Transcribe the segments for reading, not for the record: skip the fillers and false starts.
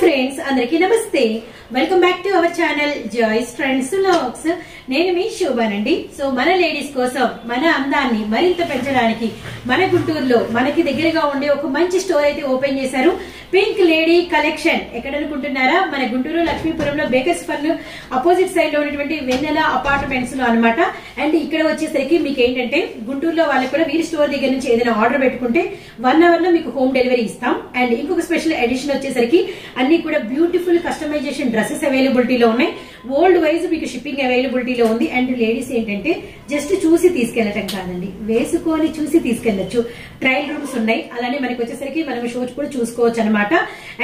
Friends అందరికీ నమస్తే. Welcome back to our channel Joys Trends Vlogs. నేను మీ శోభానండి. సో మన లేడీస్ కోసం మన అందాన్ని మరింత పెంచడానికి మన గుంటూరులో మనకి దగ్గరగా ఉండే ఒక మంచి స్టోర్ అయితే ఓపెన్ చేశారు. Pink lady collection. ఎక్కడ అనుకుంటున్నారా? మన గుంటూరు లక్ష్మీపురంలో బేకర్స్ ఫన్ అపోజిట్ సైడ్ లో ఉన్నటువంటి వెన్నెల అపార్ట్మెంట్స్ లో అనమాట. అండ్ ఇక్కడ వచ్చేసరికి మీకు ఏంటంటే గుంటూరులో వాళ్ళకి కూడా వీరి స్టోర్ దగ్గర నుంచి ఏదైనా ఆర్డర్ పెట్టుకుంటే 1 hour లో మీకు హోమ్ డెలివరీ ఇస్తాం. అండ్ ఇంకొక స్పెషల్ ఎడిషన్ వచ్చేసరికి అన్ని కూడా బ్యూటిఫుల్ కస్టమైజేషన్ డ్రెస్సెస్ అవైలబిలిటీలో ఉన్నాయి. వరల్డ్ వైజ్ మీకు షిప్పింగ్ అవైలబిలిటీలో ఉంది. అండ్ లేడీస్ ఏంటంటే జస్ట్ చూసి తీసుకెళ్లటం కాదండి, వేసుకొని చూసి తీసుకెళ్లొచ్చు. ట్రయల్ రూమ్స్ ఉన్నాయి. అలానే మనకి వచ్చేసరికి మనం షోస్ కూడా చూసుకోవచ్చు అనమాట.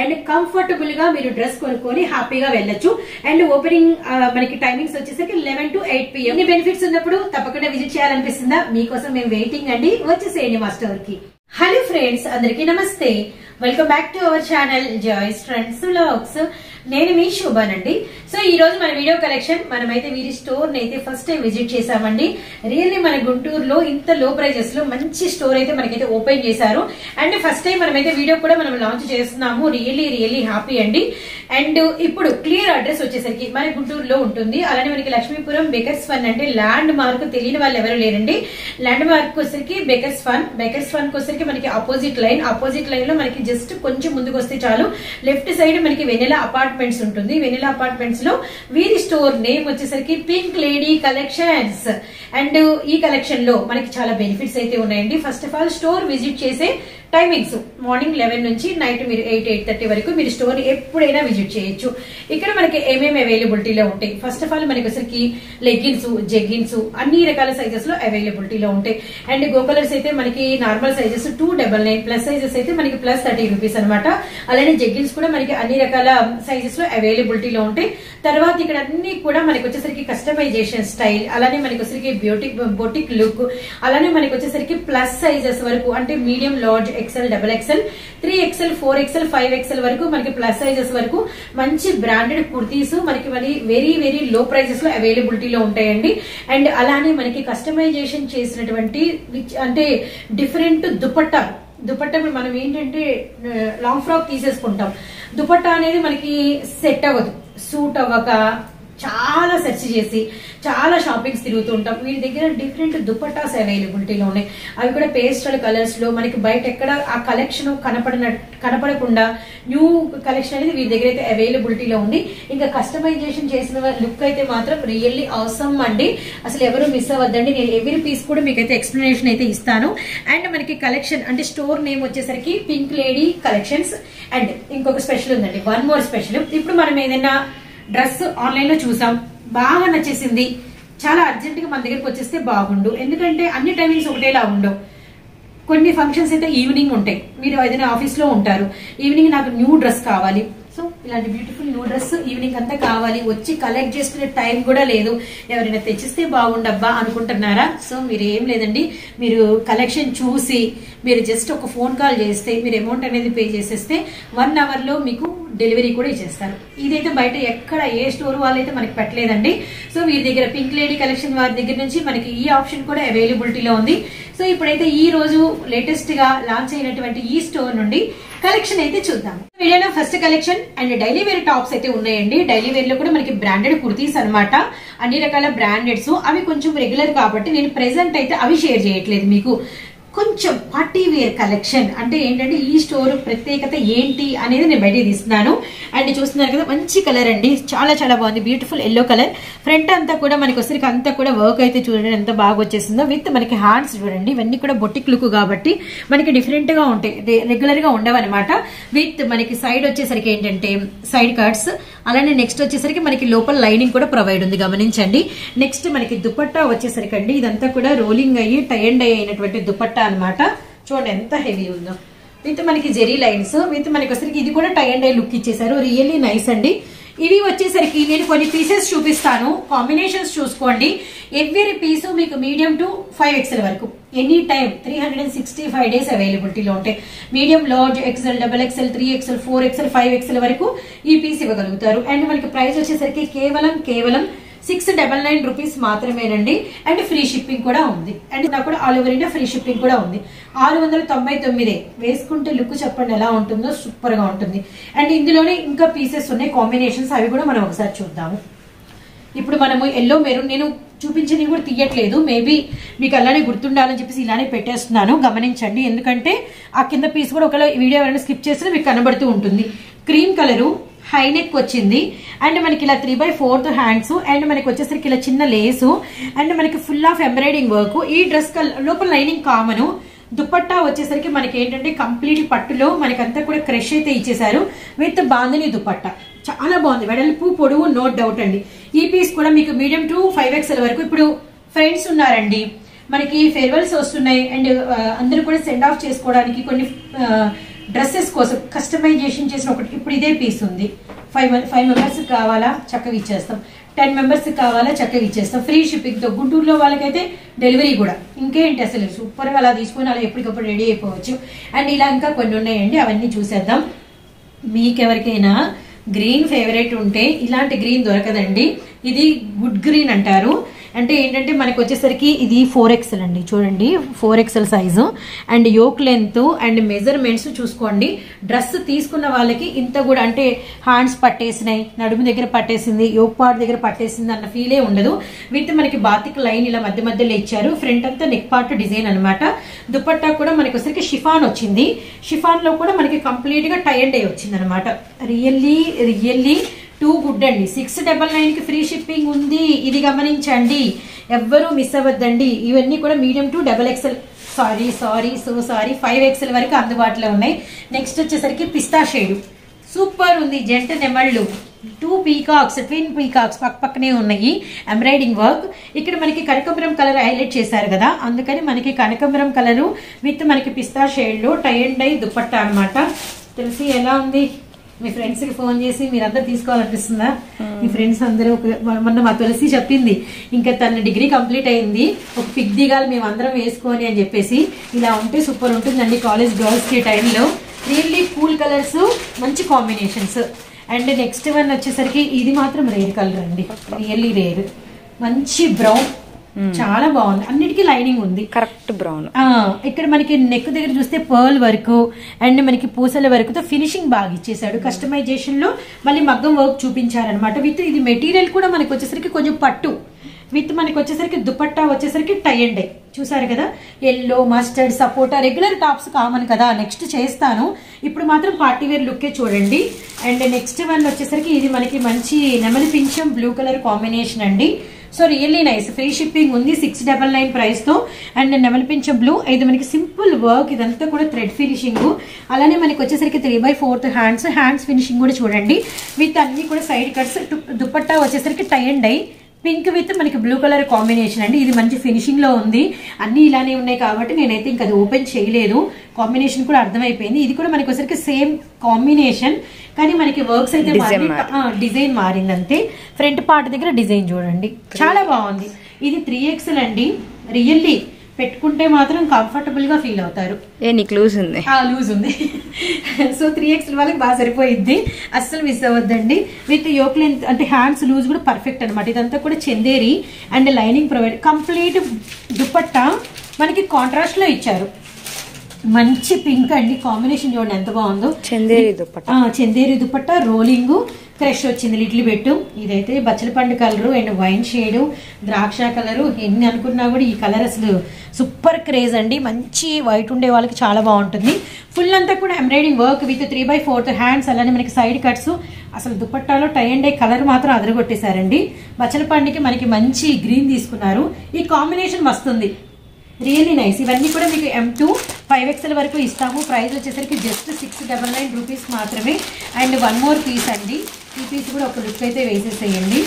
అండ్ కంఫర్టబుల్ గా మీరు డ్రెస్ కొనుక్కొని హ్యాపీగా వెళ్ళొచ్చు. అండ్ ఓపెనింగ్ మనకి టైమింగ్స్ వచ్చేసరికి 11 to 8 PM. ఇన్ని బెనిఫిట్స్ ఉన్నప్పుడు తప్పకుండా విజిట్ చేయాలనిపిస్తుందా? మీకోసం మేము వెయిటింగ్ అండి. వచ్చేసేయండి మా స్టోర్ కి. హలో ఫ్రెండ్స్ అందరికీ నమస్తే. Welcome back to our channel Joys Trends Vlogs. నేను మీ శోభానండి. సో ఈ రోజు మన వీడియో కలెక్షన్ మనమైతే వీరి స్టోర్ అయితే ఫస్ట్ టైం విజిట్ చేసామండి. రియల్లీ మన గుంటూరులో ఇంత లో ప్రైజెస్ లో మంచి స్టోర్ అయితే మనకైతే ఓపెన్ చేశారు. అండ్ ఫస్ట్ టైం మనమైతే వీడియో కూడా మనం లాంచ్ చేస్తున్నాము. రియల్లీ హ్యాపీ అండి. అండ్ ఇప్పుడు క్లియర్ అడ్రస్ వచ్చేసరికి మన గుంటూరులో ఉంటుంది. అలానే మనకి లక్ష్మీపురం బేకర్స్ ఫన్ అంటే ల్యాండ్ మార్క్ తెలియని వాళ్ళు ఎవరు లేరండి. ల్యాండ్ మార్క్ వచ్చేసరికి బేకర్స్ ఫన్ వచ్చేసరికి మనకి ఆపోజిట్ లైన్ లో మనకి జస్ట్ కొంచెం ముందుకు వస్తే చాలు లెఫ్ట్ సైడ్ మనకి వెనెలా అపార్ట్మెంట్స్ ఉంటుంది. వెనెలా అపార్ట్మెంట్స్ లో వీరి స్టోర్ నేమ్ వచ్చేసరికి పింక్ లేడీ కలెక్షన్స్. అండ్ ఈ కలెక్షన్ లో మనకి చాలా బెనిఫిట్స్ అయితే ఉన్నాయండి. First of all store visit చేసే టైమింగ్స్ మార్నింగ్ 11 నుంచి నైట్ మీరు 8-8:30 వరకు మీరు స్టోర్ ఎప్పుడైనా విజిట్ చేయొచ్చు. ఇక్కడ మనకి ఏమేమి అవైలబిలిటీలో ఉంటాయి? ఫస్ట్ ఆఫ్ ఆల్ మనకి వచ్చరికి లెగ్గిన్స్, జెగ్గిన్స్ అన్ని రకాల సైజెస్ లో అవైలబిలిటీలో ఉంటాయి. అండ్ గో కలర్స్ అయితే మనకి నార్మల్ సైజెస్ 299, ప్లస్ సైజెస్ అయితే మనకి ప్లస్ 30 రూపీస్ అనమాట. అలానే జెగ్గిన్స్ కూడా మనకి అన్ని రకాల సైజెస్ లో అవైలబిలిటీలో ఉంటాయి. తర్వాత ఇక్కడ అన్ని కూడా మనకి వచ్చేసరికి కస్టమైజేషన్ స్టైల్, అలానే మనకి వచ్చేసరికి బొటిక్ లుక్, అలానే మనకి వచ్చేసరికి ప్లస్ సైజెస్ వరకు అంటే medium, large, XL, XXL, 3XL, 4XL, 5XL వరకు మనకి ప్లస్ సైజెస్ వరకు మంచి బ్రాండెడ్ కుర్తీస్ మనకి వెరీ లో ప్రైజెస్ లో అవైలబిలిటీలో ఉంటాయండి. అండ్ అలానే మనకి కస్టమైజేషన్ చేసినటువంటి అంటే డిఫరెంట్ దుపట్టా మనం ఏంటంటే లాంగ్ ఫ్రాక్ తీసేసుకుంటాం. దుపట్టా అనేది మనకి సెట్ అవ్వదు, సూట్ అవ్వక చాలా సెర్చ్ చేసి చాలా షాపింగ్స్ తిరుగుతూ ఉంటాం. వీరి దగ్గర డిఫరెంట్ దుపట్టాస్ అవైలబిలిటీలో ఉన్నాయి. అవి కూడా పేస్టల్ కలర్స్ లో మనకి బయట ఎక్కడ ఆ కలెక్షన్ కనపడకుండా న్యూ కలెక్షన్ అనేది వీరి దగ్గర అయితే అవైలబిలిటీలో ఉంది. ఇంకా కస్టమైజేషన్ చేసిన లుక్ అయితే మాత్రం రియల్లీ అవసరం అండి. అసలు ఎవరు మిస్ అవ్వద్దండి. నేను ఎవరి పీస్ కూడా మీకైతే ఎక్స్ప్లెనేషన్ అయితే ఇస్తాను. అండ్ మనకి కలెక్షన్ అంటే స్టోర్ నేమ్ వచ్చేసరికి పింక్ లేడీ కలెక్షన్స్. అండ్ ఇంకొక స్పెషల్ ఉందండి, వన్ మోర్ స్పెషల్. ఇప్పుడు మనం ఏదైనా డ్రెస్ ఆన్లైన్ లో చూసాం, బాగా నచ్చేసింది, చాలా అర్జెంట్ గా మన దగ్గరకు వచ్చేస్తే బాగుండు. ఎందుకంటే అన్ని టైమింగ్స్ ఒకటేలా ఉండవు. కొన్ని ఫంక్షన్స్ అయితే ఈవినింగ్ ఉంటాయి. మీరు ఏదైనా ఆఫీస్ లో ఉంటారు, ఈవినింగ్ నాకు న్యూ డ్రెస్ కావాలి, సో ఇలాంటి బ్యూటిఫుల్ న్యూ డ్రెస్ ఈవినింగ్ అంతా కావాలి, వచ్చి కలెక్ట్ చేసుకునే టైం కూడా లేదు, ఎవరైనా తెచ్చిస్తే బాగుండబ్బా అనుకుంటున్నారా? సో మీరు ఏం లేదండి, మీరు కలెక్షన్ చూసి మీరు జస్ట్ ఒక ఫోన్ కాల్ చేస్తే మీరు అమౌంట్ అనేది పే చేసేస్తే 1 hour లో మీకు డెలివరీ కూడా ఇచ్చేస్తారు. ఇదైతే బయట ఎక్కడ ఏ స్టోర్ వాళ్ళైతే మనకి పెట్టలేదండి. సో వీరి దగ్గర పింక్ లేడీ కలెక్షన్ వారి దగ్గర నుంచి మనకి ఈ ఆప్షన్ కూడా అవైలబిలిటీలో ఉంది. సో ఇప్పుడైతే ఈ రోజు లేటెస్ట్ గా లాంచ్ అయినటువంటి ఈ స్టోర్ నుండి కలెక్షన్ అయితే చూద్దాం. వీడియోలో first collection and daily wear tops అయితే ఉన్నాయండి. డైలీ వేర్ లో కూడా మనకి బ్రాండెడ్ కుర్తీస్ అనమాట. అన్ని రకాల బ్రాండెడ్స్, అవి కొంచెం రెగ్యులర్ కాబట్టి నేను ప్రెసెంట్ అయితే అవి షేర్ చేయట్లేదు. మీకు కొంచెం పార్టీ వేర్ కలెక్షన్ అంటే ఏంటంటే ఈ స్టోర్ ప్రత్యేకత ఏంటి అనేది నేను బయట తీస్తున్నాను. అండ్ చూస్తున్నారు కదా, మంచి కలర్ అండి, చాలా బాగుంది. Beautiful yellow colour. ఫ్రంట్ అంతా కూడా మనకి వచ్చరికి అంతా కూడా వర్క్ అయితే చూడండి ఎంత బాగా వచ్చేసిందో. విత్ మనకి హ్యాండ్స్ చూడండి, ఇవన్నీ కూడా బొటిక్ లుక్ కాబట్టి మనకి డిఫరెంట్ గా ఉంటాయి, రెగ్యులర్ గా ఉండవు అనమాట. విత్ మనకి సైడ్ వచ్చేసరికి ఏంటంటే సైడ్ కట్స్, అలానే నెక్స్ట్ వచ్చేసరికి మనకి లోపల లైనింగ్ కూడా ప్రొవైడ్ ఉంది, గమనించండి. నెక్స్ట్ మనకి దుపట్టా వచ్చేసరికి అండి ఇదంతా కూడా రోలింగ్ అయ్యి టై అండ్ డై అయినటువంటి దుపట్టా అనమాట. చూడండి ఎంత హెవీ ఉందో. విత్ మనకి జెరీ లైన్స్, విత్ మనకి వచ్చేసరికి ఇది కూడా టై అండ్ డై లుక్ ఇచ్చేసారు. రియల్లీ నైస్ అండి. ఇవి వచ్చేసరికి నేను కొన్ని పీసెస్ చూపిస్తాను, కాంబినేషన్స్ చూసుకోండి. ఎవ్రీ పీస్ మీకు మీడియం టు 5XL వరకు ఎనీ టైం 365 days అవైలబిలిటీలో ఉంటాయి. Medium, large, XL, XXL, 3XL, 4XL, 5XL వరకు ఈ పీస్ ఇవ్వగలుగుతారు. అండ్ మనకి ప్రైస్ వచ్చేసరికి కేవలం 699 రూపీస్ మాత్రమేనండి. అండ్ ఫ్రీ షిప్పింగ్ కూడా ఉంది. అండ్ నాకు కూడా all over India free shipping కూడా ఉంది. 699 వేసుకుంటే లుక్ చెప్పండి ఎలా ఉంటుందో, సూపర్ గా ఉంటుంది. అండ్ ఇందులోనే ఇంకా పీసెస్ ఉన్నాయి, కాంబినేషన్స్, అవి కూడా మనం ఒకసారి చూద్దాము. ఇప్పుడు మనము ఎల్లో మెరూన్, నేను చూపించని కూడా తీయట్లేదు, మేబీ మీకు అలానే గుర్తుండాలని చెప్పేసి ఇలానే పెట్టేస్తున్నాను, గమనించండి. ఎందుకంటే ఆ కింద పీస్ కూడా ఒకవేళ వీడియో ఎవరైనా స్కిప్ చేసినా మీకు కనబడుతూ ఉంటుంది. క్రీమ్ కలరు, హై నెక్ వచ్చింది. అండ్ మనకి ఇలా 3/4 హ్యాండ్స్. అండ్ మనకి వచ్చేసరికి ఇలా చిన్న లేసు. అండ్ మనకి ఫుల్ ఆఫ్ ఎంబ్రాయిడింగ్ వర్క్. ఈ డ్రెస్ లోపల లైనింగ్ కామను. దుపట్టా వచ్చేసరికి మనకి ఏంటంటే కంప్లీట్ పట్టులో మనకంతా కూడా క్రష్ అయితే ఇచ్చేసారు విత్ బాందిని దుపట్టా. చాలా బాగుంది, వెడల్పు పొడవు నో డౌట్ అండి. ఈ పీస్ కూడా మీకు మీడియం టు 5XL వరకు. ఇప్పుడు ఫ్రెండ్స్ ఉన్నారండి, మనకి ఫేర్వెల్స్ వస్తున్నాయి. అండ్ అందరూ కూడా సెండ్ ఆఫ్ చేసుకోవడానికి కొన్ని డ్రెస్సెస్ కోసం కస్టమైజేషన్ చేసిన ఒకటి ఇప్పుడు ఇదే పీస్ ఉంది. 5 మెంబర్స్ కావాలా చక్కగా ఇచ్చేస్తాం, 10 మెంబర్స్ కావాలా చక్కగా ఇచ్చేస్తాం, ఫ్రీ షిప్పింగ్ తో. గుంటూరులో వాళ్ళకైతే డెలివరీ కూడా. ఇంకేంటి అసలు సూపర్ గా అలా తీసుకొని అలా ఎప్పటికప్పుడు రెడీ అయిపోవచ్చు. అండ్ ఇలా ఇంకా కొన్ని ఉన్నాయండి, అవన్నీ చూసేద్దాం. మీకెవరికైనా గ్రీన్ ఫేవరెట్ ఉంటే ఇలాంటి గ్రీన్ దొరకదండి, ఇది గుడ్ గ్రీన్ అంటారు. అంటే ఏంటంటే మనకి వచ్చేసరికి ఇది 4XL అండి, చూడండి 4XL size. And yoke length and measurements చూసుకోండి. డ్రెస్ తీసుకున్న వాళ్ళకి ఇంత కూడా అంటే హ్యాండ్స్ పట్టేసినాయి, నడుము దగ్గర పట్టేసింది, యోక్ పార్ట్ దగ్గర పట్టేసింది అన్న ఫీలే ఉండదు. విత్ మనకి బాతిక్ లైన్ ఇలా మధ్య మధ్యలో ఇచ్చారు. ఫ్రంట్ అంతా నెక్ పార్ట్ డిజైన్ అనమాట. దుపట్టా కూడా మనకి వచ్చేసరికి షిఫాన్ వచ్చింది. షిఫాన్ లో కూడా మనకి కంప్లీట్ గా టై అండ్ డై వచ్చింది అనమాట. రియల్లీ టూ గుడ్ అండి. 699 కి ఫ్రీ షిప్పింగ్ ఉంది, ఇది గమనించండి, ఎవ్వరూ మిస్ అవ్వద్దండి. ఇవన్నీ కూడా medium to XXL, sorry 5XL వరకు అందుబాటులో ఉన్నాయి. నెక్స్ట్ వచ్చేసరికి పిస్తా షేడ్ సూపర్ ఉంది. జంట నెమళ్ళు, 2 పీకాక్స్, ట్విన్ పీకాక్స్ పక్కనే ఉన్నాయి. Embroidering work. ఇక్కడ మనకి కనకాంబరం కలర్ హైలైట్ చేశారు కదా, అందుకని మనకి కనకాంబరం కలరు విత్ మనకి పిస్తా షేడ్ లో టై అండ్ డై దుపట్టా అనమాట. తెలిసి ఎలా ఉంది? మీ ఫ్రెండ్స్ కి ఫోన్ చేసి మీరందరూ తీసుకోవాలనిపిస్తుందా? మీ ఫ్రెండ్స్ అందరూ మొన్న మా తులసి చెప్పింది, ఇంకా తన డిగ్రీ కంప్లీట్ అయింది, ఒక పిక్ దిగాలి మేము అందరం వేసుకొని అని చెప్పేసి. ఇలా ఉంటే సూపర్ ఉంటుందండి కాలేజ్ గర్ల్స్ కి టైంలో. రియల్లీ కూల్ కలర్స్, మంచి కాంబినేషన్స్. అండ్ నెక్స్ట్ వన్ వచ్చేసరికి ఇది మాత్రం రేర్ కలర్ అండి, రియల్లీ రేర్, మంచి బ్రౌన్, చాలా బాగుంది. అన్నిటికీ లైనింగ్ ఉంది, కరెక్ట్ బ్రౌన్. ఇక్కడ మనకి నెక్ దగ్గర చూస్తే పర్ల్ వర్క్ అండ్ మనకి పూసల వర్క్ తో ఫినిషింగ్ బాగా ఇచ్చేసాడు. కస్టమైజేషన్ లో మళ్ళీ మగ్గం వర్క్ చూపించారనమాట. విత్ ఇది మెటీరియల్ కూడా మనకి వచ్చేసరికి కొంచెం పట్టు, విత్ మనకి వచ్చేసరికి దుపట్టా వచ్చేసరికి టై అండ్ డై చూసారు కదా. ఎల్లో, మస్టర్డ్, సపోటా రెగ్యులర్ టాప్స్ కామన్ కదా, నెక్స్ట్ చేస్తాను. ఇప్పుడు మాత్రం పార్టీ వేర్ లుక్కే చూడండి. అండ్ నెక్స్ట్ వన్ వచ్చేసరికి ఇది మనకి మంచి నెమలి పింఛం బ్లూ కలర్ కాంబినేషన్ అండి. So really nice, free shipping ఉంది 699 ప్రైస్ తో. అండ్ నెమలి పింఛం బ్లూ, ఇది మనకి సింపుల్ వర్క్, ఇదంతా కూడా థ్రెడ్ ఫినిషింగ్. అలానే మనకి వచ్చేసరికి 3/4 హ్యాండ్స్ ఫినిషింగ్ కూడా చూడండి. విత్ అన్ని కూడా సైడ్ కట్స్. దుపట్టా వచ్చేసరికి tie and dye pink with మనకి బ్లూ కలర్ కాంబినేషన్ అండి. ఇది మంచి ఫినిషింగ్ లో ఉంది. అన్ని ఇలానే ఉన్నాయి కాబట్టి నేనైతే ఇంకా అది ఓపెన్ చేయలేదు, కాంబినేషన్ కూడా అర్థమైపోయింది. ఇది కూడా మనకి వచ్చరికి సేమ్ కాంబినేషన్, కానీ మనకి వర్క్స్ అయితే డిజైన్ మారింది అంతే. ఫ్రంట్ పార్ట్ దగ్గర డిజైన్ చూడండి, చాలా బాగుంది. ఇది 3XL అండి. రియల్లీ పెట్టుకుంటే మాత్రం కంఫర్టబుల్ గా ఫీల్ అవుతారు. నీకు లూజ్ ఉంది? లూజ్ ఉంది. సో 3XL వాళ్ళకి బాగా సరిపోయిద్ది, అస్సలు మిస్ అవ్వద్దండి. విత్ యోక్ లెంత్ అంటే హ్యాండ్స్ లూజ్ కూడా పర్ఫెక్ట్ అనమాట. ఇదంతా కూడా Chanderi and lining provide. Complete dupatta మనకి కాంట్రాస్ట్ లో ఇచ్చారు. మంచి పింక్ అండి, కాంబినేషన్ చూడండి ఎంత బాగుందో. చందేరి దుపట్టా రోలింగ్ క్రష్ వచ్చింది లిటిల్ బెట్టు. ఇదైతే బచ్చలపండు కలరు అండ్ వైన్ షేడు, ద్రాక్ష కలరు. ఎన్ని అనుకున్నా కూడా ఈ కలర్ అసలు సూపర్ క్రేజ్ అండి. మంచి వైట్ ఉండే వాళ్ళకి చాలా బాగుంటుంది. ఫుల్ అంతా కూడా ఎంబ్రాయిడింగ్ వర్క్ విత్ 3/4 హ్యాండ్స్. అలానే మనకి సైడ్ కట్స్. అసలు దుపట్టాలో టై అండ్ డై కలర్ మాత్రం అదరగొట్టేశారండి. బచ్చలపండుకి మనకి మంచి గ్రీన్ తీసుకున్నారు. ఈ కాంబినేషన్ వస్తుంది, రియల్లీ నైస్. ఇవన్నీ కూడా మీకు M2 5XL వరకు ఇస్తాము. ప్రైస్ వచ్చేసరికి జస్ట్ 699 రూపీస్ మాత్రమే. అండ్ వన్ మోర్ పీస్ అండి, ఈ పీస్ కూడా ఒక లుక్ అయితే వేసేసేయండి.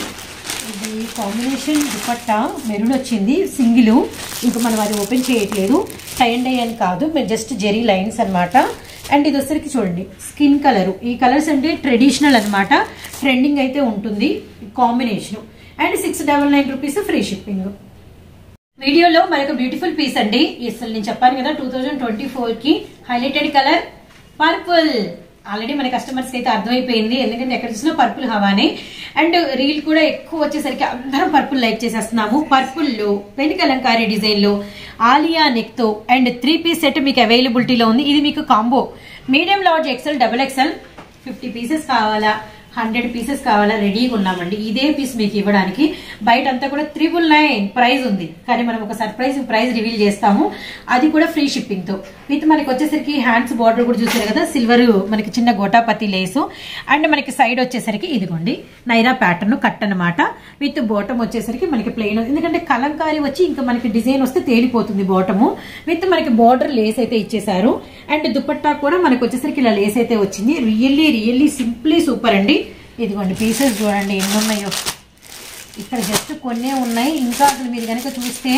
ఇది కాంబినేషన్ దుపట్టా మెరూన్ వచ్చింది సింగిల్, ఇంకా మనం అది ఓపెన్ చేయట్లేదు. టై అండ్ డై అని కాదు, జస్ట్ జెరీ లైన్స్ అనమాట. అండ్ ఇది వచ్చరికి చూడండి స్కిన్ కలర్. ఈ కలర్స్ అంటే ట్రెడిషనల్ అనమాట, ట్రెండింగ్ అయితే ఉంటుంది combination. And 699 rupees free shipping. వీడియోలో మరొక బ్యూటిఫుల్ పీస్ అండి. అసలు నేను చెప్పాను కదా 2024 కి హైలైటెడ్ కలర్ పర్పుల్. ఆల్రెడీ మన కస్టమర్స్ కి అయితే అర్థమైపోయింది, ఎందుకంటే ఎక్కడ చూసినా పర్పుల్ హవానే. అండ్ రీల్ కూడా ఎక్కువ వచ్చేసరికి అందరం పర్పుల్ లైక్ చేసేస్తున్నాము. పర్పుల్ లో పెన్ కలంకారీ డిజైన్ లో ఆలియా నెక్ తో అండ్ 3 పీస్ సెట్ మీకు అవైలబిలిటీలో ఉంది. ఇది మీకు combo medium, large, XL, double XL 50 pieces కావాలా, 100 పీసెస్ కావాలా, రెడీగా ఉన్నామండి. ఇదే పీస్ మీకు ఇవ్వడానికి. బయట అంతా కూడా 399 ప్రైస్ ఉంది, కానీ మనం ఒక సర్ప్రైజ్ ప్రైస్ రివీల్ చేస్తాము, అది కూడా ఫ్రీ షిప్పింగ్ తో. విత్ మనకి వచ్చేసరికి హ్యాండ్స్ బార్డర్ కూడా చూసారు కదా, సిల్వర్ మనకి చిన్న గోటాపతి లేసు. అండ్ మనకి సైడ్ వచ్చేసరికి ఇదిగోండి నైరా ప్యాటర్న్ కట్ అనమాట. విత్ బాటమ్ వచ్చేసరికి మనకి ప్లెయిన్, ఎందుకంటే కలంకారీ వచ్చి ఇంకా మనకి డిజైన్ వస్తే తేలిపోతుంది బాటము. విత్ మనకి బార్డర్ లేస్ అయితే ఇచ్చేసారు. అండ్ దుపట్టా కూడా మనకి వచ్చేసరికి ఇలా లేస్ అయితే వచ్చింది. రియల్లీ సింప్లీ సూపర్ అండి. ఇదిగోండి పీసెస్ చూడండి ఎన్ని ఉన్నాయో, ఇక్కడ జస్ట్ కొన్నే ఉన్నాయి, ఇంకా అసలు మీరు కనుక చూస్తే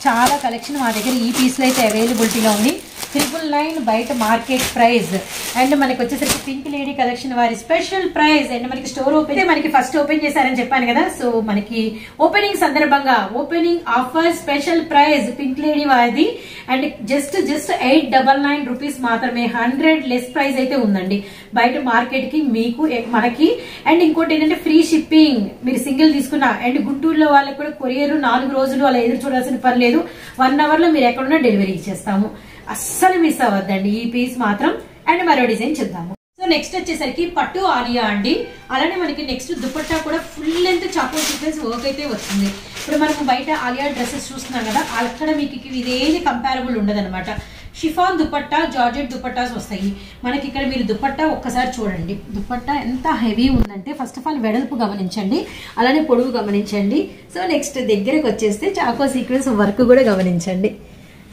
చాలా కలెక్షన్ మా దగ్గర ఈ పీస్లో అయితే అవైలబిలిటీలో ఉంది. 999 బయట మార్కెట్ ప్రైస్. అండ్ మనకి వచ్చేసరికి పింక్ లేడీ కలెక్షన్ వారి స్పెషల్ ప్రైస్. అండ్ మనకి స్టోర్ ఓపెన్ మనకి ఫస్ట్ ఓపెన్ చేశారని చెప్పాను కదా, సో మనకి ఓపెనింగ్ సందర్భంగా opening offer special price pink lady వారిది. అండ్ జస్ట్ 899 రూపీస్ మాత్రమే, 100 లెస్ ప్రైస్ అయితే ఉందండి బయట మార్కెట్ కి మీకు మనకి. అండ్ ఇంకోటి ఏంటంటే ఫ్రీ షిప్పింగ్, మీరు సింగిల్ తీసుకున్నా. అండ్ గుంటూరులో వాళ్ళకి కూడా కొరియర్ 4 రోజులు అలా ఎదురు చూడాల్సిన పని లేదు, 1 అవర్ లో మీరు ఎక్కడున్నా డెలివరీ ఇచ్చేస్తాము. అస్సలు మిస్ అవ్వద్దండి ఈ పీస్ మాత్రం. అండ్ మరో డిజైన్ చూద్దాము. సో నెక్స్ట్ వచ్చేసరికి పట్టు ఆలియా అండి. అలానే మనకి నెక్స్ట్ దుపట్టా కూడా ఫుల్ లెంత్ చాకో సీక్వెన్స్ వర్క్ అయితే వస్తుంది. ఇప్పుడు మనము బయట ఆలియా డ్రెస్సెస్ చూస్తున్నాం కదా, అక్కడ మీకు ఇదేది కంపారబుల్ ఉండదు అనమాట. షిఫాన్ దుపట్టా, జార్జెట్ దుపట్టాస్ వస్తాయి మనకి. ఇక్కడ మీరు దుపట్టా ఒక్కసారి చూడండి, దుపట్టా ఎంత హెవీ ఉందంటే ఫస్ట్ ఆఫ్ ఆల్ వెడల్పు గమనించండి, అలానే పొడవు గమనించండి. సో నెక్స్ట్ దగ్గరకు వచ్చేస్తే చాకో సీక్వెన్స్ వర్క్ కూడా గమనించండి.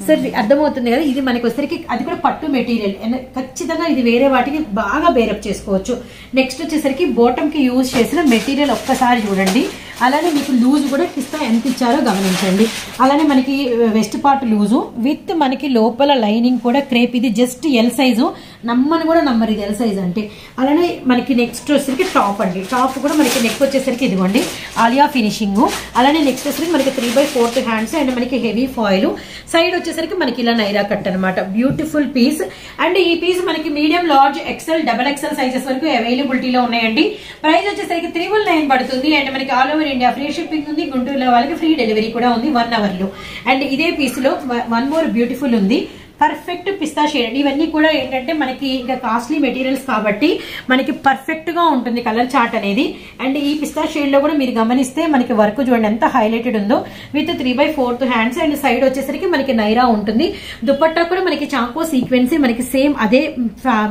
సో అర్థమవుతుంది కదా, ఇది మనకి వచ్చేసరికి అది కూడా పట్టు మెటీరియల్, ఖచ్చితంగా ఇది వేరే వాటికి బాగా బేరప్ చేసుకోవచ్చు. నెక్స్ట్ వచ్చేసరికి బాటమ్ కి యూజ్ చేసిన మెటీరియల్ ఒక్కసారి చూడండి. అలానే మీకు లూజ్ కూడా కిస్తా ఎంత ఇచ్చారో గమనించండి. అలానే మనకి వెస్ట్ పార్ట్ లూజు విత్ మనకి లోపల లైనింగ్ కూడా క్రేప్. ఇది జస్ట్ ఎల్ సైజు, నమ్మని కూడా నమ్మరు ఇది ఎల్ సైజ్ అంటే. అలానే మనకి నెక్స్ట్ వచ్చేసరికి టాప్ అండి. టాప్ కూడా మనకి నెక్ వచ్చేసరికి ఇదిగోండి ఆలియా ఫినిషింగ్. అలానే నెక్స్ట్ వచ్చేసరికి మనకి 3/4 హ్యాండ్స్ అండ్ మనకి హెవీ ఫాయిల్. సైడ్ వచ్చేసరికి మనకి ఇలా నైరా కట్ అనమాట. Beautiful piece. అండ్ ఈ పీస్ మనకి medium, large, XL, double XL sizes వరకు అవైలబిలిటీలో ఉన్నాయండి. ప్రైస్ వచ్చేసరికి 399 పడుతుంది. అండ్ మనకి all over India free shipping ఉంది. గుంటూరులో వాళ్ళకి ఫ్రీ డెలివరీ కూడా ఉంది 1 అవర్ లో. అండ్ ఇదే పీస్ లో 1 మోర్ బ్యూటిఫుల్ ఉంది, పర్ఫెక్ట్ పిస్తా షేడ్. ఇవన్నీ కూడా ఏంటంటే మనకి ఇంకా కాస్ట్లీ మెటీరియల్స్ కాబట్టి మనకి పర్ఫెక్ట్ గా ఉంటుంది కలర్ చార్ట్ అనేది. అండ్ ఈ పిస్తా షేడ్ లో కూడా మీరు గమనిస్తే మనకి వర్క్ చూడండి ఎంత హైలైటెడ్ ఉందో, విత్ 3/4 హ్యాండ్స్. అండ్ సైడ్ వచ్చేసరికి మనకి నైరా ఉంటుంది. దుపట్టా కూడా మనకి చాకో సీక్వెన్స్ మనకి సేమ్ అదే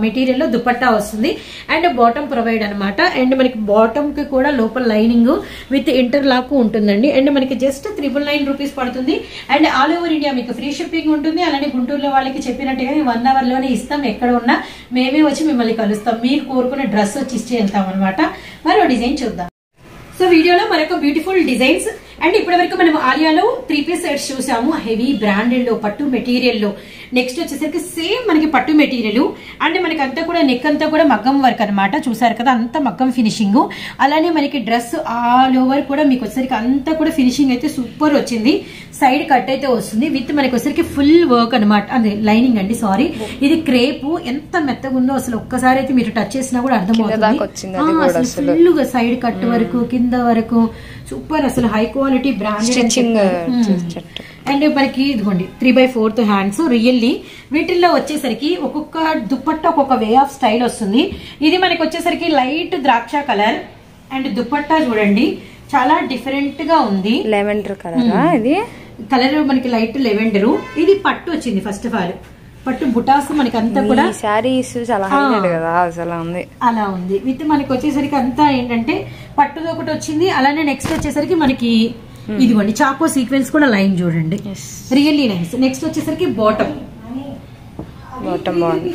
మెటీరియల్ లో దుపట్టా వస్తుంది. అండ్ బాటమ్ ప్రొవైడ్ అనమాట. అండ్ మనకి బాటమ్ కి కూడా లోపల లైనింగ్ విత్ ఇంటర్ లాక్ ఉంటుందండి. అండ్ మనకి జస్ట్ 999 రూపీస్ పడుతుంది. అండ్ ఆల్ ఓవర్ ఇండియా మీకు ఫ్రీ షిప్పింగ్ ఉంటుంది. అలానే గుంటూరులో వాళ్ళకి చెప్పినట్టుగా 1 అవర్ లోనే ఇస్తాం, ఎక్కడ ఉన్నా మేమే వచ్చి మిమ్మల్ని కలుస్తాం. మీరు కోరుకునే డ్రెస్ వచ్చి ఇచ్చి వెళ్తాం అనమాట. మరో డిజైన్ చూద్దాం. సో వీడియోలో మరొక బ్యూటిఫుల్ డిజైన్స్. అండ్ ఇప్పటి వరకు మనం ఆలియాలో 3 పీస్ సెట్స్ చూసాము, హెవీ బ్రాండెడ్ లో పట్టు మెటీరియల్ లో. నెక్స్ట్ వచ్చేసరికి సేమ్ మనకి పట్టు మెటీరియల్. అండ్ మనకి అంతా కూడా నెక్ అంతా కూడా మగ్గం వర్క్ అనమాట. చూసారు కదా అంతా మగ్గం ఫినిషింగ్. అలానే మనకి డ్రెస్ ఆల్ ఓవర్ కూడా మీకు వచ్చేసరికి అంతా కూడా ఫినిషింగ్ అయితే సూపర్ వచ్చింది. సైడ్ కట్ అయితే వస్తుంది విత్ మనకి వచ్చేసరికి ఫుల్ వర్క్ అనమాట. అదే లైనింగ్ అండి, సారీ. ఇది క్రేప్ ఎంత మెత్తగా ఉందో అసలు ఒక్కసారి అయితే మీరు టచ్ చేసినా కూడా అర్థమవుతుంది. ఫుల్ గా సైడ్ కట్ వరకు కింద వరకు సూపర్, అసలు హై క్వాలిటీ బ్రాండెడ్. అండ్ మనకి ఇదిగోండి 3/4 హ్యాండ్స్. రియల్లీ వీటిల్లో వచ్చేసరికి ఒక్కొక్క దుపట్టా ఒక్కొక్క వే ఆఫ్ స్టైల్ వస్తుంది. ఇది మనకి వచ్చేసరికి లైట్ ద్రాక్ష కలర్. అండ్ దుపట్టా చూడండి చాలా డిఫరెంట్ గా ఉంది, లెవెండర్ కలర్. ఇది కలర్ మనకి లైట్ లెవెండర్. ఇది పట్టు వచ్చింది ఫస్ట్ ఆఫ్ ఆల్, పట్టు బుటాస్ మనకి అంతా కూడా శారీస్ చాలా హైలైట్ కదా అసలు ఉంది. అలా ఉంది. విత్ మనకి వచ్చేసరికి అంతా ఏంటంటే పట్టుది ఒకటి వచ్చింది. అలానే నెక్స్ట్ వచ్చేసరికి మనకి ఇదిగోండి చాకో సీక్వెన్స్ కూడా లైన్ చూడండి, రియల్లీ నైస్. నెక్స్ట్ వచ్చేసరికి బాటమ్ బాగుంది.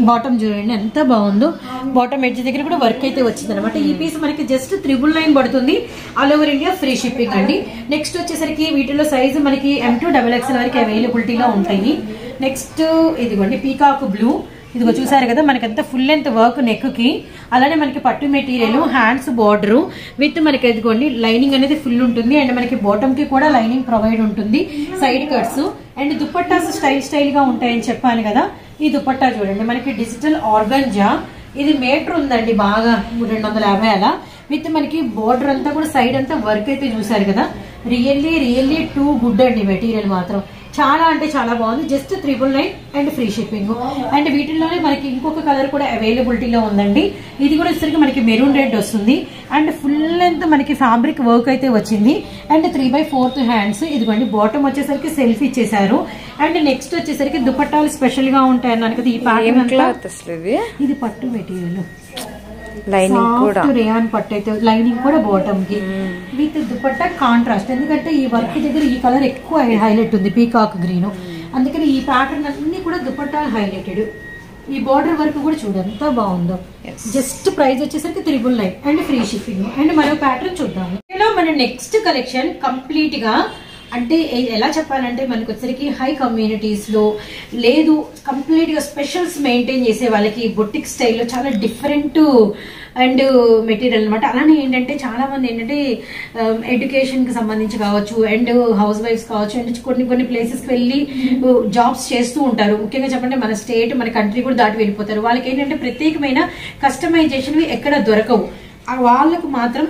బాటమ్ చూడండి ఎంత బాగుందో. బాటమ్ ఎడ్జ్ దగ్గర కూడా వర్క్ అయితే వచ్చింది అనమాట. ఈ పీస్ మనకి జస్ట్ 999 పడుతుంది. All over India free shipping అండి. నెక్స్ట్ వచ్చేసరికి వీటిలో సైజు మనకి M to XXL వరకు అవైలబిలిటీలో ఉంటాయి. నెక్స్ట్ ఇదిగోండి పీకాక్ బ్లూ. ఇదిగో చూసారు కదా మనకంతా ఫుల్ లెంత్ వర్క్ నెక్ కి. అలానే మనకి పట్టు మెటీరియల్, హ్యాండ్స్ బార్డర్ విత్ మనకి ఇదిగోండి లైనింగ్ అనేది ఫుల్ ఉంటుంది. అండ్ మనకి బాటమ్ కి కూడా లైనింగ్ ప్రొవైడ్ ఉంటుంది, side cuts. And dupattas style గా ఉంటాయని చెప్పాను కదా. ఈ దుపట్టా చూడండి మనకి డిజిటల్ ఆర్గంజా ఇది మీటర్ ఉందండి బాగా 250 అలా విత్ మనకి బోర్డర్ అంతా కూడా సైడ్ అంతా వర్క్ అయితే చూసారు కదా. రియల్లీ టూ గుడ్ అండి. మెటీరియల్ మాత్రం చాలా అంటే చాలా బాగుంది. Just 999 and free shipping. And వీటిల్లోనే మనకి ఇంకొక కలర్ కూడా అవైలబిలిటీలో ఉందండి. ఇది కూడా వచ్చేసరికి మనకి మెరూన్ రెడ్ వస్తుంది. అండ్ ఫుల్ లెంత్ మనకి ఫ్యాబ్రిక్ వర్క్ అయితే వచ్చింది. And 3/4 hands. ఇదిగోండి బాటమ్ వచ్చేసరికి సెల్ఫ్ ఇచ్చేసారు. అండ్ నెక్స్ట్ వచ్చేసరికి దుపట్టాలు స్పెషల్ గా ఉంటాయి అన్నాను కదా. ఈ ప్యాటర్న్ అంతా ఇది పట్టు మెటీరియల్, లైనింగ్ కూడా రేయాన్ పట్టు అయితే లైనింగ్ కూడా బాటమ్ కి విత్ దుపట్టా కాంట్రాస్ట్. ఎందుకంటే ఈ వర్క్ దగ్గర ఈ కలర్ ఎక్కువ హైలైట్ ఉంది, పీకాక్ గ్రీన్. అందుకని ఈ ప్యాటర్న్ అన్ని కూడా దుపట్టా హైలైటెడ్. ఈ బార్డర్ వర్క్ కూడా చూడండి ఎంత బాగుందో. జస్ట్ ప్రైస్ వచ్చేసరికి 999 అండ్ ఫ్రీ షిప్పింగ్. అండ్ మరో ప్యాటర్న్ చూద్దాము. మన నెక్స్ట్ కలెక్షన్ కంప్లీట్ గా అంటే ఎలా చెప్పాలంటే మనకి వచ్చరికి హై కమ్యూనిటీస్ లో లేదు, కంప్లీట్ గా స్పెషల్స్ మెయింటైన్ చేసే వాళ్ళకి బొటిక్ స్టైల్లో చాలా డిఫరెంట్ అండ్ మెటీరియల్ అనమాట. అలానే ఏంటంటే చాలా మంది ఏంటంటే ఎడ్యుకేషన్ కి సంబంధించి కావచ్చు, అండ్ హౌస్ వైఫ్స్ కావచ్చు, అండ్ కొన్ని ప్లేసెస్ కి వెళ్ళి జాబ్స్ చేస్తూ ఉంటారు. ముఖ్యంగా చెప్పంటే మన స్టేట్ మన కంట్రీ కూడా దాటి వెళ్ళిపోతారు. వాళ్ళకి ఏంటంటే ప్రత్యేకమైన కస్టమైజేషన్ ఎక్కడ దొరకవు. వాళ్ళకు మాత్రం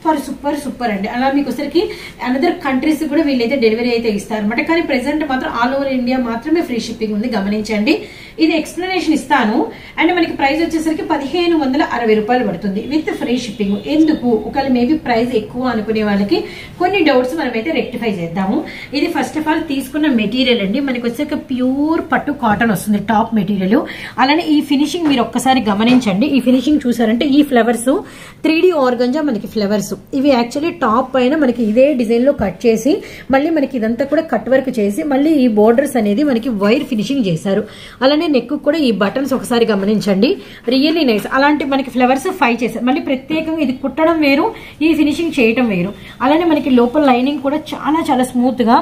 సూపర్ అండి. అలా మీకు వచ్చరికి అనదర్ కంట్రీస్ కూడా వీళ్ళైతే డెలివరీ అయితే ఇస్తారు అనమాట. కానీ ప్రెసెంట్ మాత్రం ఆల్ ఓవర్ ఇండియా మాత్రమే ఫ్రీ షిప్పింగ్ ఉంది, గమనించండి. ఇది ఎక్స్ప్లెనేషన్ ఇస్తాను. అండ్ మనకి ప్రైస్ వచ్చేసరికి 1560 రూపాయలు పడుతుంది విత్ ఫ్రీ షిప్పింగ్. ఎందుకు ఒకవేళ మేబీ ప్రైస్ ఎక్కువ అనుకునే వాళ్ళకి కొన్ని డౌట్స్ మనమైతే రెక్టిఫై చేద్దాము. ఇది ఫస్ట్ ఆఫ్ ఆల్ తీసుకున్న మెటీరియల్ అండి. మనకి వచ్చేసరికి ప్యూర్ పట్టు కాటన్ వస్తుంది టాప్ మెటీరియల్. అలానే ఈ ఫినిషింగ్ మీరు ఒక్కసారి గమనించండి. ఈ ఫినిషింగ్ చూసారంటే ఈ ఫ్లవర్స్ 3D ఆర్గంజా మనకి ఫ్లవర్స్ ఇవి యాక్చువల్లీ టాప్ పైన మనకి ఇదే డిజైన్ లో కట్ చేసి మళ్ళీ మనకి ఇదంతా కూడా కట్ వర్క్ చేసి మళ్ళీ ఈ బోర్డర్స్ అనేది మనకి వైర్ ఫినిషింగ్ చేశారు. అలానే నెక్ కూడా ఈ బటన్స్ ఒకసారి గమనించండి, రియల్లీ నైస్. అలాంటి మనకి ఫ్లవర్స్ 5 చేశారు. మళ్ళీ ప్రత్యేకంగా ఇది కుట్టడం వేరు, ఈ ఫినిషింగ్ చేయటం వేరు. అలానే మనకి లోపల లైనింగ్ కూడా చాలా స్మూత్ గా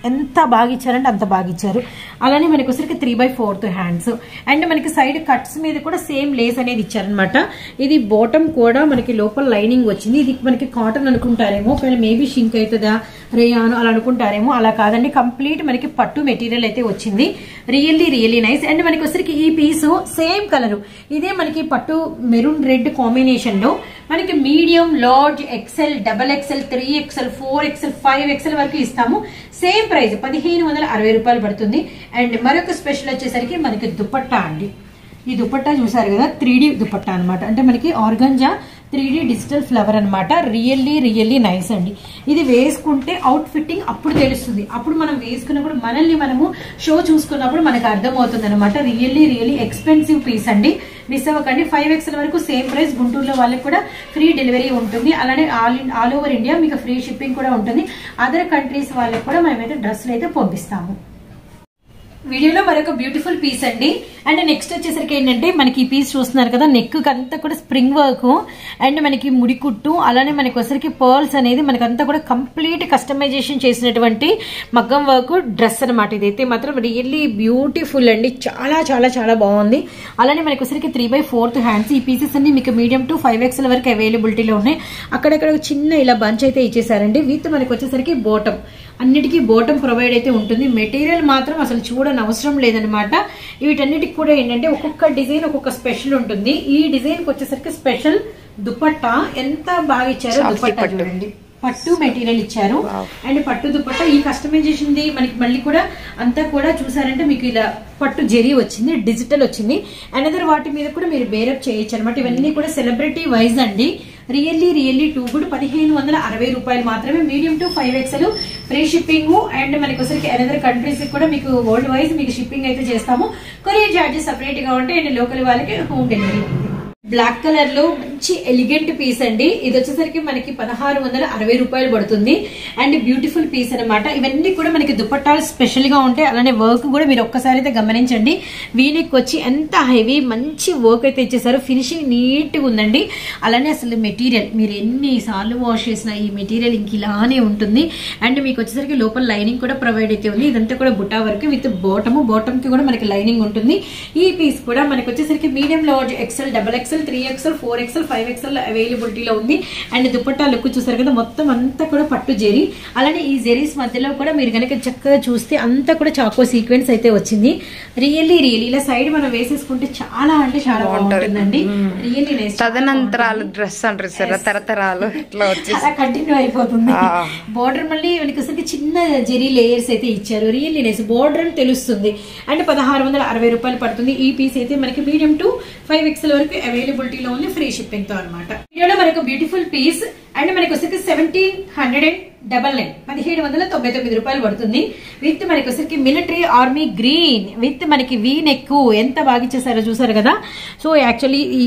ఎంత బాగా ఇచ్చారంటే అంత బాగా ఇచ్చారు. అలానే మనకి వచ్చరికి 3/4 హ్యాండ్స్. అండ్ మనకి సైడ్ కట్స్ మీద కూడా సేమ్ లేస్ అనేది ఇచ్చారనమాట. ఇది బాటమ్ కూడా మనకి లోపల లైనింగ్ వచ్చింది. ఇది మనకి కాటన్ అనుకుంటారేమో, కానీ మేబీ షింక్ అవుతుందా రేయాను అలా అనుకుంటారేమో. అలా కాదండి, కంప్లీట్ మనకి పట్టు మెటీరియల్ అయితే వచ్చింది. Really nice. అండ్ మనకి వచ్చరికి ఈ పీస్ సేమ్ కలర్, ఇదే మనకి పట్టు మెరూన్ రెడ్ కాంబినేషన్ లో మనకి medium, large, XL, XXL, 3XL, 4XL, 5XL వరకు ఇస్తాము. సేమ్ ప్రైస్ 1560 రూపాయలు పడుతుంది. అండ్ మరొక స్పెషల్ వచ్చేసరికి మనకి దుపట్టా అండి. ఈ దుపట్టా చూసారు కదా, 3D దుపట్టా అనమాట. అంటే మనకి ఆర్గంజా 3D డిజిటల్ ఫ్లవర్ అనమాట. రియల్లీ నైస్ అండి. ఇది వేసుకుంటే అవుట్ ఫిట్టింగ్ అప్పుడు తెలుస్తుంది. అప్పుడు మనం వేసుకున్నప్పుడు మనల్ని మనము షో చూసుకున్నప్పుడు మనకు అర్థమవుతుంది అనమాట. రియల్లీ ఎక్స్పెన్సివ్ పీస్ అండి, మిస్ అవ్వకండి. 5XL వరకు సేమ్ ప్రైస్. గుంటూరులో వాళ్ళకి కూడా ఫ్రీ డెలివరీ ఉంటుంది. అలానే ఆల్ ఓవర్ ఇండియా మీకు ఫ్రీ షిప్పింగ్ కూడా ఉంటుంది. అదర్ కంట్రీస్ వాళ్ళకి కూడా మేమైతే డ్రెస్సులు అయితే పంపిస్తాము. వీడియోలో మరొక బ్యూటిఫుల్ పీస్ అండి. అండ్ నెక్స్ట్ వచ్చేసరికి ఏంటంటే మనకి ఈ పీస్ చూస్తున్నారు కదా, నెక్ అంతా కూడా స్ప్రింగ్ వర్క్ అండ్ మనకి ముడి కుట్టు, అలానే మనకి వచ్చరికి పర్ల్స్ అనేది మనకంతా కూడా కంప్లీట్ కస్టమైజేషన్ చేసినటువంటి మగ్గం వర్క్ డ్రెస్ అనమాట. ఇదైతే మాత్రం రియల్లీ బ్యూటిఫుల్ అండి, చాలా బాగుంది. అలానే మనకి వచ్చరికి 3/4 హ్యాండ్స్. ఈ పీసెస్ అన్ని మీకు మీడియం టు 5XL వరకు అవైలబిలిటీలో ఉన్నాయి. అక్కడక్కడ చిన్న ఇలా బంచ్ అయితే ఇచ్చేసారండి. విత్ మనకి వచ్చేసరికి బాటమ్, అన్నిటికీ బాటమ్ ప్రొవైడ్ అయితే ఉంటుంది. మెటీరియల్ మాత్రం అసలు చూడని అవసరం లేదనమాట. వీటన్నిటికి కూడా ఏంటంటే ఒక్కొక్క డిజైన్ ఒక్కొక్క స్పెషల్ ఉంటుంది. ఈ డిజైన్ కి వచ్చేసరికి స్పెషల్ దుపట్టా ఎంత బాగా ఇచ్చారో. దుపట్టా చూడండి, పట్టు మెటీరియల్ ఇచ్చారు. అండ్ పట్టు దుపట్టా ఈ కస్టమైజేషన్ ది మనకి మళ్ళీ కూడా అంతా కూడా చూసారంటే మీకు ఇలా పట్టు జెరీ వచ్చింది, డిజిటల్ వచ్చింది. అనదర్ వాటి మీద కూడా మీరు బేరప్ చేయొచ్చు అనమాట. ఇవన్నీ కూడా సెలబ్రిటీ వైజ్ అండి. Really too good. 1560 రూపాయలు మాత్రమే. Medium to 5XL free shipping. And మనకి వచ్చరికి అనదర్ కంట్రీస్ కూడా మీకు వరల్డ్ వైజ్ మీకు షిప్పింగ్ అయితే చేస్తాము. కొరియర్ చార్జెస్ సపరేట్ గా ఉంటాయి. అండ్ లోకల్ వాళ్ళకి హోమ్ డెలివరీ ఉంది. బ్లాక్ కలర్ లో మంచి ఎలిగెంట్ పీస్ అండి. ఇది వచ్చేసరికి మనకి 1660 రూపాయలు పడుతుంది. అండ్ బ్యూటిఫుల్ పీస్ అనమాట. ఇవన్నీ కూడా మనకి దుపట్టాలు స్పెషల్ గా ఉంటాయి. అలానే వర్క్ కూడా మీరు ఒక్కసారి అయితే గమనించండి. వీనికి వచ్చి ఎంత హెవీ మంచి వర్క్ అయితే ఇచ్చేసారు. ఫినిషింగ్ నీట్ గా ఉందండి. అలానే అసలు మెటీరియల్ మీరు ఎన్ని సార్లు వాష్ చేసినా ఈ మెటీరియల్ ఇంక ఇలానే ఉంటుంది. అండ్ మీకు వచ్చేసరికి లోపల లైనింగ్ కూడా ప్రొవైడ్ అయితే ఉంది. ఇదంతా కూడా బుట్టా వర్క్ విత్ బాటమ్ కి కూడా మనకి లైనింగ్ ఉంటుంది. ఈ పీస్ కూడా మనకి వచ్చేసరికి medium, large, XL, XXL, 2XL 3XL 4XL 5XL అవైలబిలిటీలో ఉంది. అండ్ దుపట్టా లుక్ చూసారు కదా, మొత్తం అంతా కూడా పట్టు జెరీ. అలానే ఈ జెరీస్ మధ్యలో కూడా మీరు కనుక చక్కగా చూస్తే అంతా కూడా చాకో సీక్వెన్స్ అయితే వచ్చింది. రియల్లీ ఇలా సైడ్ మనం వేసేసుకుంటే చాలా అంటే చాలా బాగుంటుందండి. Really nice. తదనంతరాలు డ్రెస్ అంటారు సార్, తరతరాలు ఇట్లా వచ్చి అలా కంటిన్యూ అయిపోతుంది. బోర్డర్ మళ్ళీ మనకి చిన్న జెరీ లేయర్స్ అయితే ఇచ్చారు. Really nice. బోర్డర్ అని తెలుస్తుంది. అండ్ 1660 రూపాయలు పడుతుంది. ఈ పీస్ అయితే మనకి మీడియం టు 5XL వరకు అవైలబిలిటీలో ఉంది, ఫ్రీ షిప్పింగ్ తో అనమాట. వీడియోలో మనకు బ్యూటిఫుల్ పీస్ అండ్ మనకి వచ్చేసి 1799 రూపాయలు పడుతుంది. విత్ మనకి వచ్చేసి మిలిటరీ ఆర్మీ గ్రీన్ విత్ మనకి వీ నెక్ ఎంత బాగా ఇచ్చేసారో చూసారు కదా. సో యాక్చువల్లీ ఈ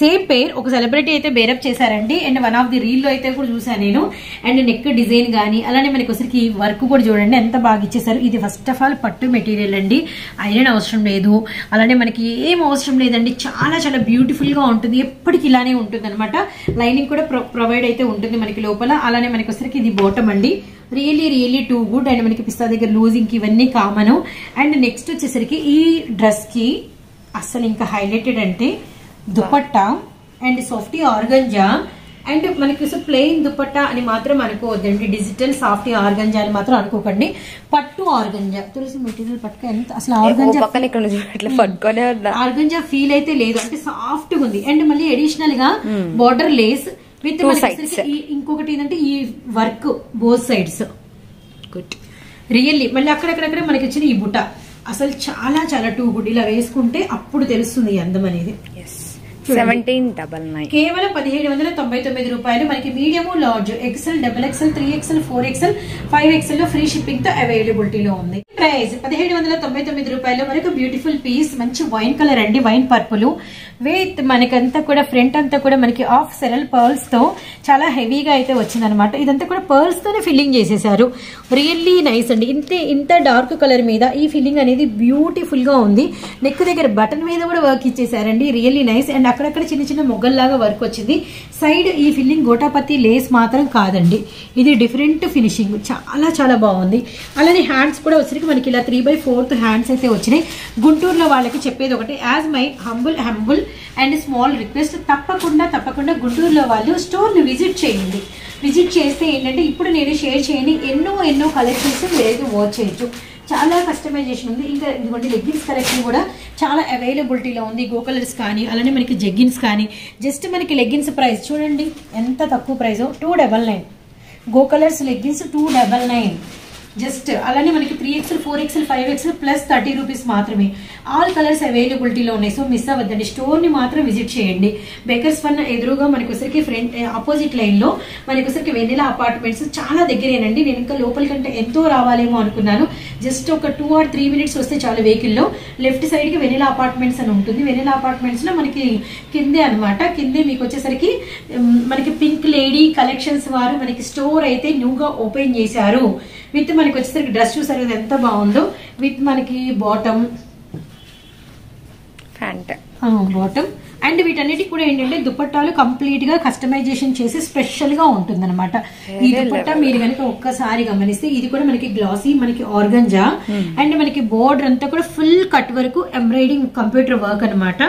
సేమ్ పేర్ ఒక సెలబ్రిటీ అయితే బేరప్ చేశారండి. And one of the reel లో అయితే కూడా చూసాను నేను. అండ్ నెక్ డిజైన్ గానీ అలానే మనకి వచ్చరికి వర్క్ కూడా చూడండి ఎంత బాగా ఇచ్చేసారు. ఇది ఫస్ట్ ఆఫ్ ఆల్ పట్టు మెటీరియల్ అండి, ఐరన్ అవసరం లేదు, అలానే మనకి ఏం అవసరం లేదండి. చాలా చాలా బ్యూటిఫుల్ గా ఉంటుంది, ఎప్పటికి ఇలానే ఉంటుంది అనమాట. లైనింగ్ కూడా ప్రొవైడ్ అయితే ఉంటుంది మనకి లోపల. అలానే మనకి వచ్చరికి ఇది బాటమ్ అండి. Really too good. అండ్ మనకి పిస్తా దగ్గర లూజింగ్ ఇవన్నీ కామన్. అండ్ నెక్స్ట్ వచ్చేసరికి ఈ డ్రెస్ కి అస్సలు ఇంకా హైలైటెడ్ అంటే dupatta and softy organza. And మనకి ప్లెయిన్ దుపట్టా అని మాత్రం అనుకోవద్దండి, డిజిటల్ సాఫ్టీ ఆర్గంజా అని మాత్రం అనుకోకండి. పట్టు ఆర్గంజా తెలుసు మెటీరియల్ పట్టుక ఎంత అసలు ఆర్గంజా ఫీల్ అయితే లేదు, అంటే సాఫ్ట్ గా ఉంది. అండ్ మళ్ళీ అడిషనల్ గా బార్డర్ లేస్ విత్ ఇంకొకటి ఏంటంటే ఈ work both sides good. Really మళ్ళీ అక్కడక్కడ మనకి వచ్చిన ఈ బుట్ట అసలు చాలా చాలా టూ గుడ్. ఇలా వేసుకుంటే అప్పుడు తెలుస్తుంది అందం అనేది. 1799 కేవలం 1799 రూపాయలు. మనకి medium, large, XL, XXL, 3XL, 4XL, 5XL లో ఫ్రీ షిప్పింగ్ తో అవైలబిలిటీలో ఉంది. ప్రైస్ 1799 రూపాయలు. మనకు బ్యూటిఫుల్ పీస్ మంచి వైన్ కలర్ అండి, వైన్ పర్పుల్ విత్ మనకంతా కూడా ఫ్రంట్ అంతా కూడా మనకి ఆఫ్ సెరల్ పర్ల్స్ తో చాలా హెవీగా అయితే వచ్చింది అనమాట. ఇదంతా కూడా పర్ల్స్ తోనే ఫిల్లింగ్ చేసేసారు. రియల్లీ నైస్ అండి. ఇంత డార్క్ కలర్ మీద ఈ ఫిల్లింగ్ అనేది బ్యూటిఫుల్ గా ఉంది. నెక్ దగ్గర బటన్ మీద కూడా వర్క్ ఇచ్చేసారండి. Really nice. అండ్ అక్కడక్కడ చిన్న చిన్న మొగ్గల్లాగా వర్క్ వచ్చింది. సైడ్ ఈ ఫిల్లింగ్ గోటాపత్తి లేస్ మాత్రం కాదండి, ఇది డిఫరెంట్ ఫినిషింగ్, చాలా చాలా బాగుంది. అలానే హ్యాండ్స్ కూడా వచ్చరికి మనకి ఇలా 3/4 హ్యాండ్స్ అయితే వచ్చినాయి. గుంటూరులో వాళ్ళకి చెప్పేది ఒకటి, as my humble and small request, తప్పకుండా గుంటూరులో వాళ్ళు స్టోర్ ని విజిట్ చేయండి. విజిట్ చేస్తే ఏంటంటే ఇప్పుడు నేను షేర్ చేయని ఎన్నో కలెక్షన్స్ మీరైతే వాచ్ చేయొచ్చు. చాలా కస్టమైజేషన్ ఉంది. ఇంకా ఇదిగోండి లెగ్గిన్స్ కలెక్షన్ కూడా చాలా అవైలబిలిటీలో ఉంది. గో కలర్స్ కానీ అలానే మనకి జెగ్గిన్స్ కానీ. జస్ట్ మనకి లెగ్గిన్స్ ప్రైస్ చూడండి ఎంత తక్కువ price, 299. Go colours leggings 299 just. అలానే మనకి 3XL, 4XL, 5XL plus 30 rupees మాత్రమే. ఆల్ కలర్స్ అవైలబిలిటీలో ఉన్నాయి. సో మిస్ అవ్వద్దండి, స్టోర్ ని మాత్రం విజిట్ చేయండి. బేకర్స్ వన్ ఎదురుగా మనకి వచ్చరికి ఫ్రంట్ ఆపోజిట్ లైన్ లో మనకి వచ్చరికి వెనిలా అపార్ట్మెంట్స్ చాలా దగ్గరేనండి. నేను ఇంకా లోపల కంటే ఎంతో రావాలేమో అనుకున్నాను. జస్ట్ ఒక 2 or 3 minutes వస్తే చాలా వెహికల్ లో లెఫ్ట్ సైడ్ కి వెనిలా అపార్ట్మెంట్స్ అని ఉంటుంది. వెనిలా అపార్ట్మెంట్స్ లో మనకి కిందే అనమాట. కిందే మీకు వచ్చేసరికి మనకి పింక్ లేడీ కలెక్షన్స్ వారు మనకి స్టోర్ అయితే న్యూగా ఓపెన్ చేశారు. విత్ మనకి వచ్చేసరికి డ్రెస్ చూసారు ఎంత బాగుందో. విత్ మనకి బాటమ్ అండ్ వీటన్నిటికి కూడా ఏంటంటే దుపట్టాలు కంప్లీట్ గా కస్టమైజేషన్ చేసి స్పెషల్ గా ఉంటుంది అనమాట. ఈ దుపట్టా మీరు కనుక ఒక్కసారి గమనిస్తే ఇది కూడా మనకి గ్లాసీ, మనకి ఆర్గంజా అండ్ మనకి బోర్డర్ అంతా కూడా ఫుల్ కట్ వరకు ఎంబ్రాయిడింగ్ కంప్యూటర్ వర్క్ అనమాట.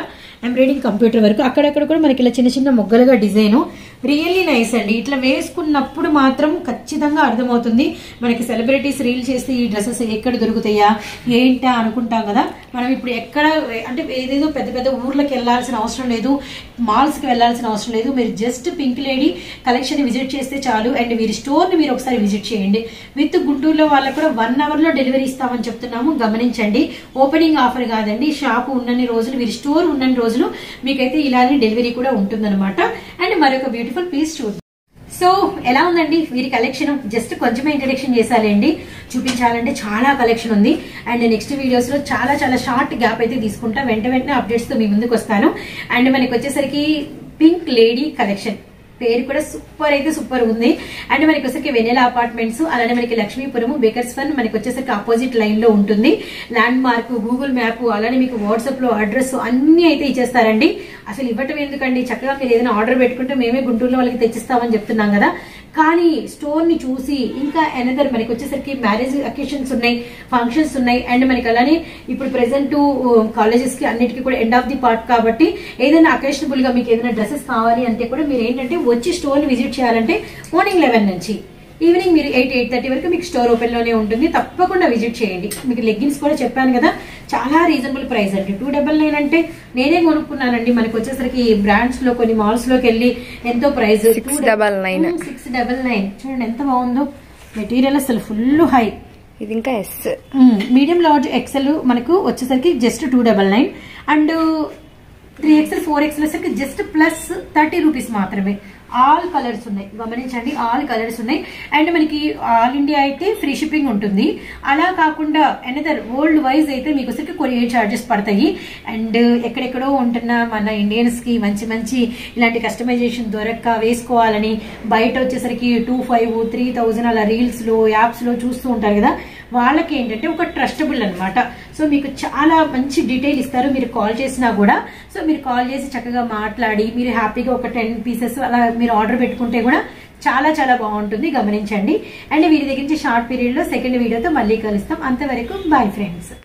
ఎంబ్రాయిడింగ్ కంప్యూటర్ వర్క్ అక్కడక్కడ కూడా మనకి ఇలా చిన్న చిన్న మొగ్గలుగా డిజైన్. రియల్లీ నైస్ అండి. ఇట్లా వేసుకున్నప్పుడు మాత్రం ఖచ్చితంగా అర్థమవుతుంది. మనకి సెలబ్రిటీస్ రీల్ చేస్తే ఈ డ్రెస్సెస్ ఎక్కడ దొరుకుతాయా ఏంటా అనుకుంటాం కదా. మనం ఇప్పుడు ఎక్కడ అంటే ఏదేదో పెద్ద ఊర్లకు వెళ్లాల్సిన అవసరం లేదు, మాల్స్ కి వెళ్లాల్సిన అవసరం లేదు. మీరు just pink lady collection visit చేస్తే చాలు. అండ్ వీరి స్టోర్ ని మీరు ఒకసారి విజిట్ చేయండి. విత్ గుంటూరులో వాళ్ళకు కూడా 1 hour లో డెలివరీ ఇస్తామని చెప్తున్నాము, గమనించండి. ఓపెనింగ్ ఆఫర్ కాదండి, షాప్ ఉన్నన్ని రోజులు, వీరి స్టోర్ ఉన్నన్ని రోజులు మీకైతే ఇలానే డెలివరీ కూడా ఉంటుందన్నమాట. అండ్ మరొక బ్యూటిఫుల్ పీస్ చూద్దాం. సో ఎలా ఉందండి వీరి కలెక్షన్? జస్ట్ కొంచెమే ఇంట్రడక్షన్ చేసాలండి, చూపించాలంటే చాలా కలెక్షన్ ఉంది. అండ్ నెక్స్ట్ వీడియోస్ లో చాలా చాలా షార్ట్ గ్యాప్ అయితే తీసుకుంటా, వెంటనే అప్డేట్స్ తో మీ ముందుకు వస్తాను. అండ్ మనకి వచ్చేసరికి పింక్ లేడీ కలెక్షన్ పేరు కూడా సూపర్ అయితే సూపర్ ఉంది. అండ్ మనకి వచ్చేసరికి వెనెలా అపార్ట్మెంట్స్, అలానే మనకి లక్ష్మీపురం బేకర్స్ ఫన్ మనకి వచ్చేసరికి ఆపోజిట్ లైన్ లో ఉంటుంది. ల్యాండ్ మార్క్, గూగుల్ మ్యాప్, అలానే మీకు వాట్సాప్ లో అడ్రస్ అన్ని అయితే ఇచ్చేస్తారండి. అసలు ఇవ్వటం ఎందుకండి, చక్కగా మీరు ఏదైనా ఆర్డర్ పెట్టుకుంటే మేమే గుంటూరులో వాళ్ళకి తెచ్చిస్తామని చెప్తున్నాం కదా. కానీ స్టోర్ ని చూసి ఇంకా ఎనదర్ మనకి వచ్చేసరికి మ్యారేజ్ అకేషన్స్ ఉన్నాయి, ఫంక్షన్స్ ఉన్నాయి, అండ్ మనకి అలానే ఇప్పుడు ప్రెసెంట్ కాలేజెస్ కి అన్నిటికీ కూడా ఎండ్ ఆఫ్ ది పార్ట్ కాబట్టి ఏదైనా అకేషనబుల్ గా మీకు ఏదైనా డ్రెస్సెస్ కావాలి అంటే కూడా మీరు ఏంటంటే వచ్చి స్టోర్ ని విజిట్ చేయాలంటే మార్నింగ్ 11 నుంచి ఈవినింగ్ మీరు 8-8:30 వరకు మీకు స్టోర్ ఓపెన్ లోనే ఉంటుంది. తప్పకుండా విజిట్ చేయండి. మీకు లెగ్గిన్స్ కూడా చెప్పాను కదా, చాలా రీజనబుల్ ప్రైస్ అండి. 299 అంటే నేనే కొనుక్కున్నానండి. మనకి వచ్చేసరికి బ్రాండ్స్ లో కొన్ని మాల్స్ లోకి వెళ్ళి ఎంతో ప్రైస్ 699. చూడండి ఎంత బాగుందో మెటీరియల్, అసలు ఫుల్ హై. ఇది ఇంకా ఎస్ మీడియం లార్జ్ ఎక్సెల్ మనకు వచ్చేసరికి జస్ట్ 299 అండ్ 3XL 4XL వచ్చేసరికి జస్ట్ ప్లస్ 30 రూపీస్ మాత్రమే. ఆల్ కలర్స్ ఉన్నాయి, గమనించండి, ఆల్ కలర్స్ ఉన్నాయి. అండ్ మనకి ఆల్ ఇండియా అయితే ఫ్రీ షిప్పింగ్ ఉంటుంది. అలా కాకుండా ఎనదర్ వరల్డ్ వైజ్ అయితే మీకు వచ్చరికి కొరియర్ చార్జెస్ పడతాయి. అండ్ ఎక్కడెక్కడో ఉంటున్న మన ఇండియన్స్ కి మంచి మంచి ఇలాంటి కస్టమైజేషన్ దొరక్క వేసుకోవాలని బయట వచ్చేసరికి 2,500, 3,000 అలా రీల్స్ లో యాప్స్ లో చూస్తూ ఉంటారు కదా, వాళ్ళకి ఏంటంటే ఒక ట్రస్టబుల్ అనమాట. సో మీకు చాలా మంచి డీటెయిల్ ఇస్తారు మీరు కాల్ చేసినా కూడా. సో మీరు కాల్ చేసి చక్కగా మాట్లాడి మీరు హ్యాపీగా ఒక 10 పీసెస్ అలా మీరు ఆర్డర్ పెట్టుకుంటే కూడా చాలా చాలా బాగుంటుంది. గమనించండి. అండ్ వీరి దగ్గర నుంచి షార్ట్ పీరియడ్ లో సెకండ్ వీడియోతో మళ్ళీ కలుస్తాం. అంతవరకు బాయ్ ఫ్రెండ్స్.